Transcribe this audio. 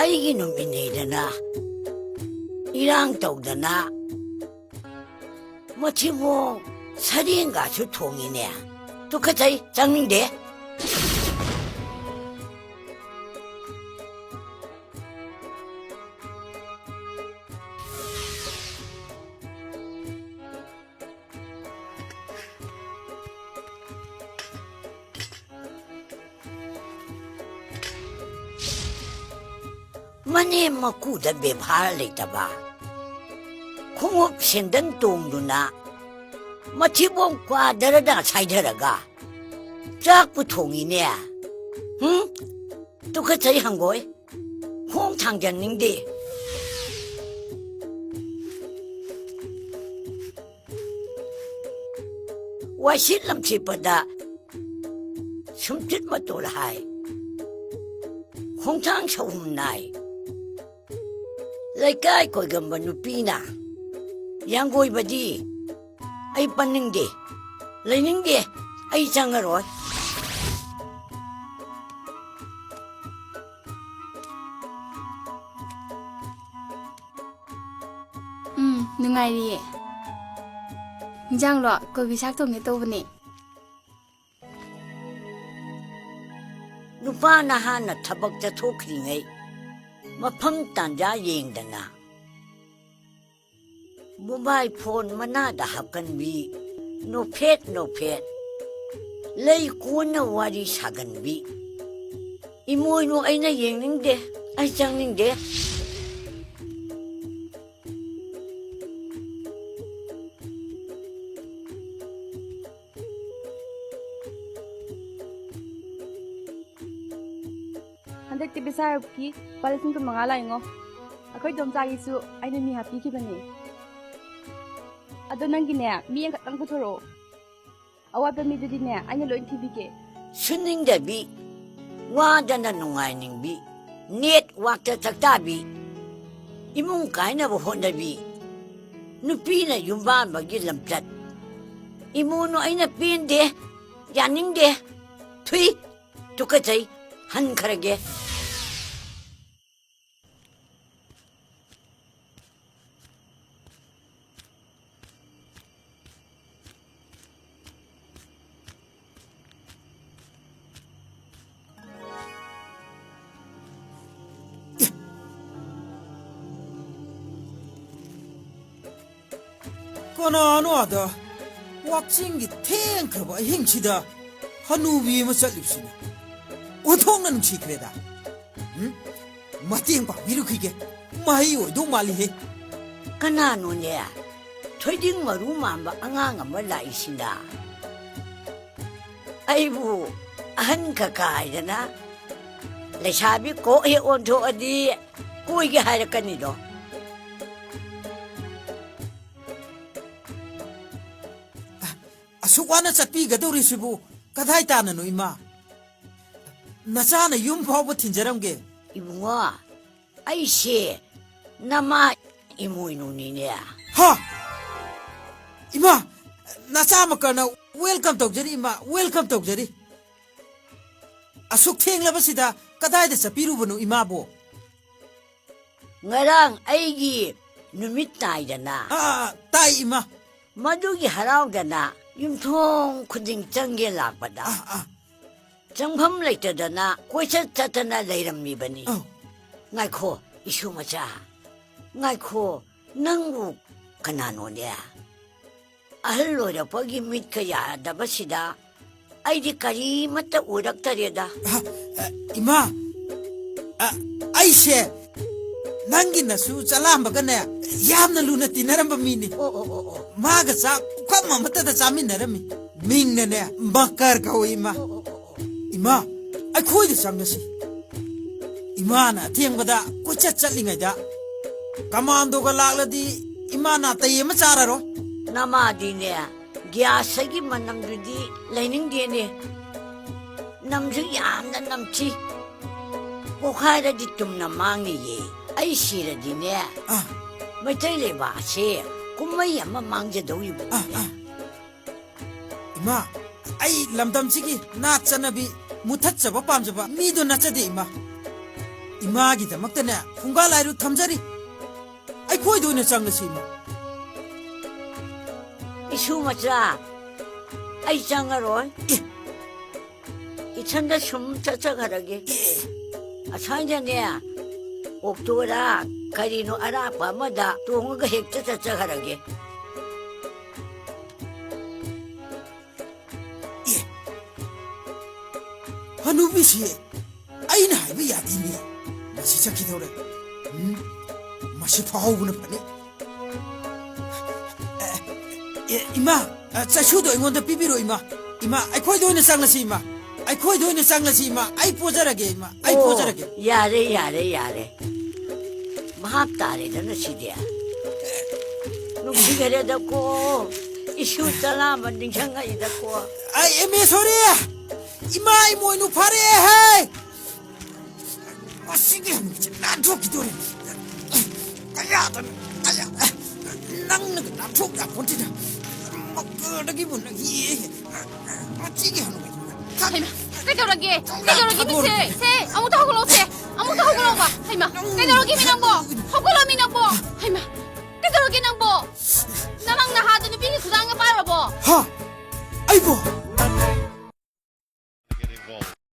ꯑꯩꯒꯤ ꯅꯨꯃꯤꯠꯅꯤꯗꯅ ꯏꯔꯥꯡ ꯇꯧꯗꯅ ꯃꯊꯤꯕꯣꯡ ꯁꯔꯦꯡꯒꯁꯨ ꯊꯣꯡꯉꯤꯅꯦ ꯇꯨꯀꯠꯆꯩ ꯆꯪꯅꯤꯡꯗꯦ ꯃꯅꯦ ꯃꯀꯨꯗ ꯕꯦꯚꯥꯔ ꯂꯩꯇꯕ ꯈꯣꯡꯎꯞ ꯁꯦꯟꯗꯟ ꯇꯣꯡꯗꯨꯅ ꯃꯊꯤꯕꯣꯡ ꯀ꯭ꯋꯥꯗꯔꯗ ꯁꯥꯏꯊꯔꯒ ꯆꯥꯛꯄꯨ ꯊꯣꯡꯉꯤꯅꯦ ꯇꯨꯀꯠꯆꯩ ꯍꯪꯒꯣꯏ ꯈꯣꯡ ꯊꯥꯡꯖꯟꯅꯤꯡꯗꯦ ꯋꯥꯏꯁꯤꯠ ꯂꯝꯁꯤꯠꯄꯗ ꯁꯨꯝꯆꯤꯠ ꯃꯇꯣꯜ ꯍꯥꯏ ꯈꯣꯡꯊꯥꯡ ꯁꯧꯍꯨꯝ ꯅꯥꯏ ꯂꯩꯀꯥꯏ ꯀꯣꯏꯒꯝꯕ ꯅꯨꯄꯤꯅ ꯌꯥꯡꯒꯣꯏꯕꯗꯤ ꯑꯩ ꯄꯟꯅꯤꯡꯗꯦ ꯂꯩꯅꯤꯡꯗꯦ ꯑꯩ ꯆꯪꯉꯔꯣꯏ ꯅꯨꯡꯉꯥꯏꯔꯤꯌꯦ ꯏꯟꯖꯥꯡꯂꯣ ꯀꯣꯕꯤ ꯁꯥꯛ ꯊꯣꯡꯒꯦ ꯇꯧꯕꯅꯦ ꯅꯨꯄꯥꯅ ꯍꯥꯟꯅ ꯊꯕꯛ ꯆꯠꯊꯣꯛꯈ꯭ꯔꯤꯉꯩ ꯃꯐꯝ ꯇꯥꯟꯖꯥ ꯌꯦꯡꯗꯅ ꯃꯣꯕꯥꯏꯜ ꯐꯣꯟ ꯃꯅꯥꯗ ꯍꯥꯞꯀꯟꯕꯤ ꯅꯣꯐꯦꯠ ꯂꯩ ꯀꯣꯟꯅ ꯋꯥꯔꯤ ꯁꯥꯒꯟꯕꯤ ꯏꯃꯣꯏꯅꯨ ꯑꯩꯅ ꯌꯦꯡꯅꯤꯡꯗꯦ ꯑꯩ ꯆꯪꯅꯤꯡꯗꯦ ꯍꯟꯗꯛꯇꯤ ꯕꯤꯁꯥꯔꯞꯀꯤ ꯂꯨꯄꯥ 5,000 ꯂꯥꯛꯏꯉꯣ ꯑꯩꯈꯣꯏ ꯗꯣꯝꯆꯥꯒꯤꯁꯨ ꯑꯩꯅ ꯃꯤ ꯍꯥꯞꯄꯤꯈꯤꯕꯅꯦ ꯑꯗꯣ ꯅꯪꯒꯤꯅꯦ ꯃꯤ ꯑꯃꯈꯛꯇꯪ ꯄꯨꯊꯣꯔꯛꯑꯣ ꯑꯋꯥꯠꯄ ꯃꯤꯗꯨꯗꯤꯅꯦ ꯑꯩꯅ ꯂꯣꯏ ꯊꯤꯕꯤꯒꯦ ꯁꯨꯅꯤꯡꯗꯕꯤ ꯋꯥꯗꯅ ꯅꯨꯡꯉꯥꯏꯅꯤꯡꯕꯤ ꯅꯦꯠꯋꯥꯛꯇ ꯆꯥꯛꯇꯥꯕꯤ ꯏꯃꯨꯡ ꯀꯥꯏꯅꯕ ꯍꯣꯠꯅꯕꯤ ꯅꯨꯄꯤꯅ ꯌꯨꯝꯕꯥꯟꯕꯒꯤ ꯂꯝꯆꯠ ꯏꯃꯣꯏꯅꯨ ꯑꯩꯅ ꯄꯦꯟꯗꯦ ꯌꯥꯅꯤꯡꯗꯦ ꯊꯨꯏ ꯇꯨꯀꯠꯆꯩ ꯍꯟꯈ꯭ꯔꯒꯦ ꯀꯅꯥꯅꯣ ꯑꯗ ꯋꯥꯛꯆꯤꯡꯒꯤ ꯊꯦꯡꯈ꯭ꯔꯕ ꯑꯍꯤꯡꯁꯤꯗ ꯍꯅꯨꯕꯤ ꯑꯃ ꯆꯠꯂꯤꯕꯁꯤꯅ ꯑꯣꯟꯊꯣꯛꯅ ꯅꯨꯡꯁꯤꯈ꯭ꯔꯦꯗ ꯃꯇꯦꯡ ꯄꯥꯡꯕꯤꯔꯨꯈꯤꯒꯦ ꯃꯍꯩ ꯑꯣꯏꯗꯧ ꯃꯥꯜꯂꯤꯍꯦ ꯀꯅꯥꯅꯣꯅꯦ ꯊꯣꯏꯗꯤꯡ ꯃꯔꯨ ꯃꯥꯟꯕ ꯑꯉꯥꯡ ꯑꯃ ꯂꯥꯛꯏꯁꯤꯅ ꯑꯩꯕꯨ ꯑꯍꯟ ꯀꯀꯥ ꯍꯥꯏꯗꯅ ꯂꯩꯁꯥꯕꯤ ꯀꯣꯛ ꯍꯦꯛ ꯑꯣꯟꯊꯣꯛꯑꯗꯤ ꯀꯣꯏꯒꯦ ꯍꯥꯏꯔꯛꯀꯅꯤꯗꯣ ꯑꯁꯨꯛ ꯋꯥꯅ ꯆꯠꯄꯤꯒꯗꯧꯔꯤꯁꯤꯕꯨ ꯀꯗꯥꯏ ꯇꯥꯅꯅꯣ ꯏꯃꯥ ꯅꯆꯥꯅ ꯌꯨꯝ ꯐꯥꯎꯕ ꯊꯤꯟꯖꯔꯝꯒꯦ 이붕어, 아이씨, 나마 이모이누니네. 하! 이마, 나짜마까나 웰컴 tꯧꯖꯔꯤ 이마, 웰컴 tꯧꯖꯔꯤ. ꯑꯁꯨꯛ ꯊꯦꯡꯂꯕꯁꯤꯗ ꯀꯗꯥꯏꯗ ꯆꯠꯄꯤꯔꯨꯕꯅꯣ 이마ꯕꯣ? ngarang aigi numit taidana. ꯇꯥꯏ 이마. madugi haraudana yumthong khuding changge lakpada. 정품 레이터다나 고이차 짜타나 레이람미바니 나이코 이슈마자 나이코 낭구 가나노냐 아흘로려 버기 밑그야 다바시다 아이디 까리 맞다 우락다리다 이마 아이씨 난기나수 잘람바가네 얌나 루나 티나람바 미니 마가 자 꽉마 맞다다 자미나람미 밍네네 마카르 가오 이마 이마, 아이코이드 장가시. 이마나 팅바다 꼬차 짤링아이다. 가만도가 락라디 이마나 따이마 짜라로. 나마디네 기아사기 만남주디 레닝디네 남주 얌나 남치 고카라디 좀 남망이예 아이시라디네 매트레 바시 꿈마이 아마 망제도이부 이마, 아이 람담치기 나 짜나비 무타짜바 빰자바 미도 나짜데 이마 이마기다막다네 풍가라이로 탐자리 아이 코이도네 짱나시마 이슈 맞자. 아이 장가로. 이천다 숨 쫓아가라게. 상자네. 옥도라 가리노 아라파 마다 동어가 핵자 쫓아가라게. 하누비시 아이나 하이비 야디니 마시 자키도래 마시 파오구나 파니 이마 자슈도 이건데 비비로 이마 아이코이도네 짱나시 이마 아이코이도네 짱나시 이마 아이 포자라게 이마 아이 포자라게 야래. 마합다래잖아 시디야. 놈시가래다고 이슈 잘라만 닝샹가이다고. 아이 에메 소리야 이마 이모이누 파래 헤이 아시게 나도 기도래 아야 낭는 나폭다 본티다 먹으라기 분나 이 아찌게 하는 거야 Hayma, kaitoragi bisi, se, amuta hagulo se, amuta hagulo ba, Hayma, kaitoragi minangbo, hagulo minangbo, Hayma, kaitoragi nangbo, namang nahado ni bini kudanga para bo. 하 아이고